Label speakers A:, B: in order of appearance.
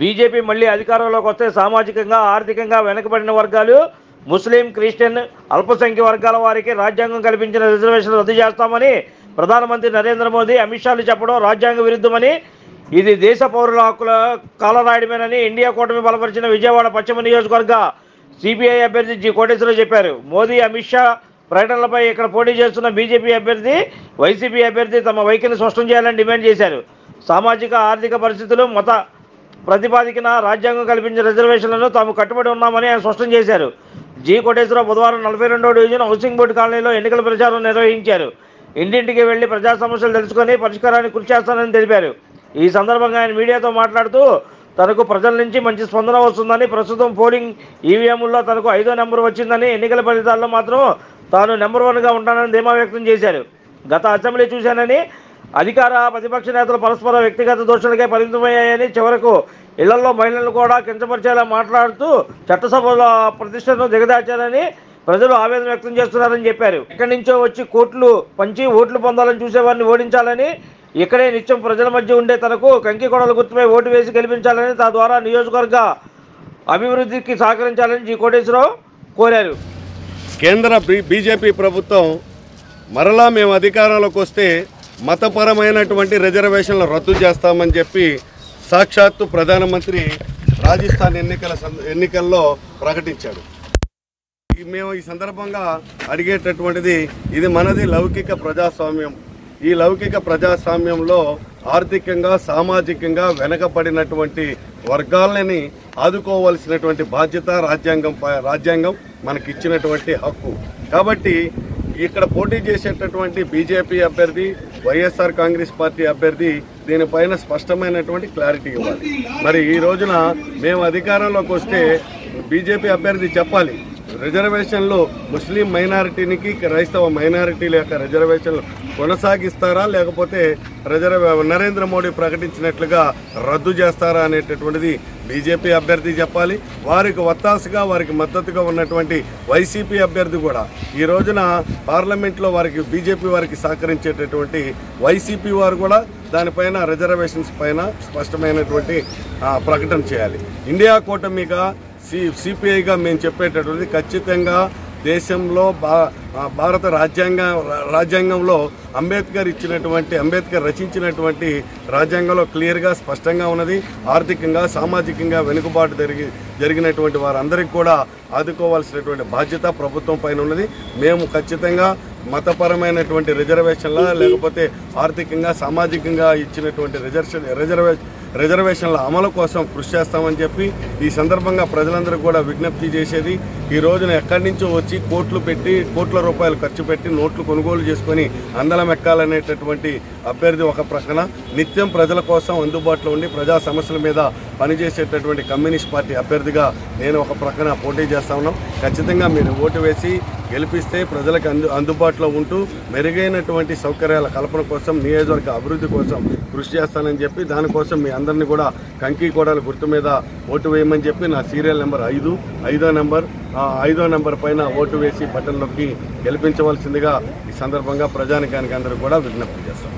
A: BJP మళ్ళీ అధికారంలోకి వస్తే సామాజికంగా ఆర్థికంగా వెనుకబడిన వర్గాలు, ముస్లిం, క్రిస్టియన్, అల్పసంఖ్య వర్గాల వారికి రాజ్యాంగం కల్పించిన రిజర్వేషన్లు రద్దు చేస్తామని ప్రధానమంత్రి నరేంద్ర మోదీ, అమిత్ షాలు చెప్పడం రాజ్యాంగ విరుద్ధమని, ఇది దేశ పౌరుల హక్కుల కాలరాయడమేనని ఇండియా కూటమి బలపరిచిన విజయవాడ పశ్చిమ నియోజకవర్గ సిపిఐ అభ్యర్థి జి కోటేశ్వరరావు చెప్పారు. మోదీ, అమిత్ షా ప్రకటనలపై ఇక్కడ పోటీ చేస్తున్న బీజేపీ అభ్యర్థి, వైసీపీ అభ్యర్థి తమ వైఖరిని స్పష్టం చేయాలని డిమాండ్ చేశారు. సామాజిక ఆర్థిక పరిస్థితులు, మత ప్రతిపాదికన రాజ్యాంగం కల్పించిన రిజర్వేషన్లను తాము కట్టుబడి ఉన్నామని ఆయన స్పష్టం చేశారు. జి కోటేశ్వరరావు బుధవారం 42వ డివిజన్ హౌసింగ్ బోర్డు కాలనీలో ఎన్నికల ప్రచారం నిర్వహించారు. ఇంటింటికి వెళ్లి ప్రజా సమస్యలు తెలుసుకొని పరిష్కారానికి కృషి చేస్తానని తెలిపారు. ఈ సందర్భంగా ఆయన మీడియాతో మాట్లాడుతూ తనకు ప్రజల నుంచి మంచి స్పందన వస్తుందని, ప్రస్తుతం పోలింగ్ ఈవీఎంల్లో తనకు 5వ నెంబర్ వచ్చిందని, ఎన్నికల ఫలితాల్లో మాత్రం తాను నెంబర్ 1గా ఉంటానని ధీమా వ్యక్తం చేశారు. గత అసెంబ్లీ చూశానని, అధికార ప్రతిపక్ష నేతలు పరస్పర వ్యక్తిగత దోషులకే పరిమితమయ్యాయని, చివరకు ఇళ్లలో మహిళలను కూడా కించపరిచేలా మాట్లాడుతూ చట్టసభల ప్రతిష్టను దిగదార్చారని ప్రజలు ఆవేదన వ్యక్తం చేస్తున్నారని చెప్పారు. ఎక్కడి నుంచో వచ్చి కోట్లు పంచి ఓట్లు పొందాలని చూసేవారిని ఓడించాలని, ఇక్కడే నిత్యం ప్రజల మధ్య ఉండే తనకు కంకికొడల గుర్తుపై ఓటు వేసి గెలిపించాలని, తద్వారా నియోజకవర్గ అభివృద్ధికి సహకరించాలని జి కోటేశ్వరరావు కోరారు.
B: కేంద్ర బీజేపీ ప్రభుత్వం మరలా మేము అధికారంలోకి వస్తే మతపరమైనటువంటి రిజర్వేషన్లు రద్దు చేస్తామని చెప్పి సాక్షాత్తు ప్రధానమంత్రి రాజస్థాన్ ఎన్నికల్లో ప్రకటించాడు. మేము ఈ సందర్భంగా అడిగేటటువంటిది, ఇది మనది లౌకిక ప్రజాస్వామ్యం. ఈ లౌకిక ప్రజాస్వామ్యంలో ఆర్థికంగా, సామాజికంగా వెనకబడినటువంటి వర్గాలని ఆదుకోవాల్సినటువంటి బాధ్యత రాజ్యాంగం మనకిచ్చినటువంటి హక్కు. కాబట్టి ఇక్కడ పోటీ చేసేటటువంటి బీజేపీ అభ్యర్థి, వైఎస్ఆర్ కాంగ్రెస్ పార్టీ అభ్యర్థి దీనిపైన స్పష్టమైనటువంటి క్లారిటీ ఇవ్వాలి. మరి ఈ రోజున మేము అధికారంలోకి వస్తే బీజేపీ అభ్యర్థి చెప్పాలి, రిజర్వేషన్లు ముస్లిం మైనారిటీనికి, క్రైస్తవ మైనారిటీల యొక్క రిజర్వేషన్లు కొనసాగిస్తారా, లేకపోతే నరేంద్ర మోడీ ప్రకటించినట్లుగా రద్దు చేస్తారా అనేటటువంటిది బీజేపీ అభ్యర్థి చెప్పాలి. వారికి ఒత్తాసుగా, వారికి మద్దతుగా ఉన్నటువంటి వైసీపీ అభ్యర్థి కూడా ఈ రోజున పార్లమెంట్లో వారికి బీజేపీ వారికి సహకరించేటటువంటి వైసీపీ వారు కూడా దానిపైన రిజర్వేషన్స్ పైన స్పష్టమైనటువంటి ప్రకటన చేయాలి. ఇండియా కూటమిగా సిపిఐగా మేము చెప్పేటటువంటి ఖచ్చితంగా దేశంలో భారత రాజ్యాంగంలో అంబేద్కర్ రచించినటువంటి రాజ్యాంగంలో క్లియర్గా స్పష్టంగా ఉన్నది. ఆర్థికంగా, సామాజికంగా వెనుకబాటు జరిగినటువంటి వారందరికీ కూడా ఆదుకోవాల్సినటువంటి బాధ్యత ప్రభుత్వం పైన ఉన్నది. మేము ఖచ్చితంగా మతపరమైనటువంటి రిజర్వేషన్ల, లేకపోతే ఆర్థికంగా, సామాజికంగా ఇచ్చినటువంటి రిజర్వేషన్ల అమలు కోసం కృషి చేస్తామని చెప్పి ఈ సందర్భంగా ప్రజలందరూ కూడా విజ్ఞప్తి చేసేది, ఈ రోజున ఎక్కడి నుంచో వచ్చి కోట్ల రూపాయలు ఖర్చు పెట్టి నోట్లు కొనుగోలు చేసుకొని అందలం ఎక్కాలనేటటువంటి అభ్యర్థి ఒక ప్రక్కన, నిత్యం ప్రజల కోసం అందుబాటులో ఉండి ప్రజా సమస్యల మీద పనిచేసేటటువంటి కమ్యూనిస్ట్ పార్టీ అభ్యర్థిగా నేను ఒక ప్రక్కన పోటీ చేస్తా ఉన్నాం. ఖచ్చితంగా మీరు ఓటు వేసి గెలిపిస్తే ప్రజలకు అందుబాటులో ఉంటూ మెరుగైనటువంటి సౌకర్యాల కల్పన కోసం, నియోజకవర్గ అభివృద్ధి కోసం కృషి చేస్తానని చెప్పి, దానికోసం మీ అందరినీ కూడా కంకికొడల గుర్తు మీద ఓటు వేయమని చెప్పి నా సీరియల్ నెంబర్ 5వ నెంబర్ పైన ఓటు వేసి బటన్లోకి గెలిపించవలసిందిగా ఈ సందర్భంగా ప్రజానికానికి అందరూ కూడా విజ్ఞప్తి చేస్తాం.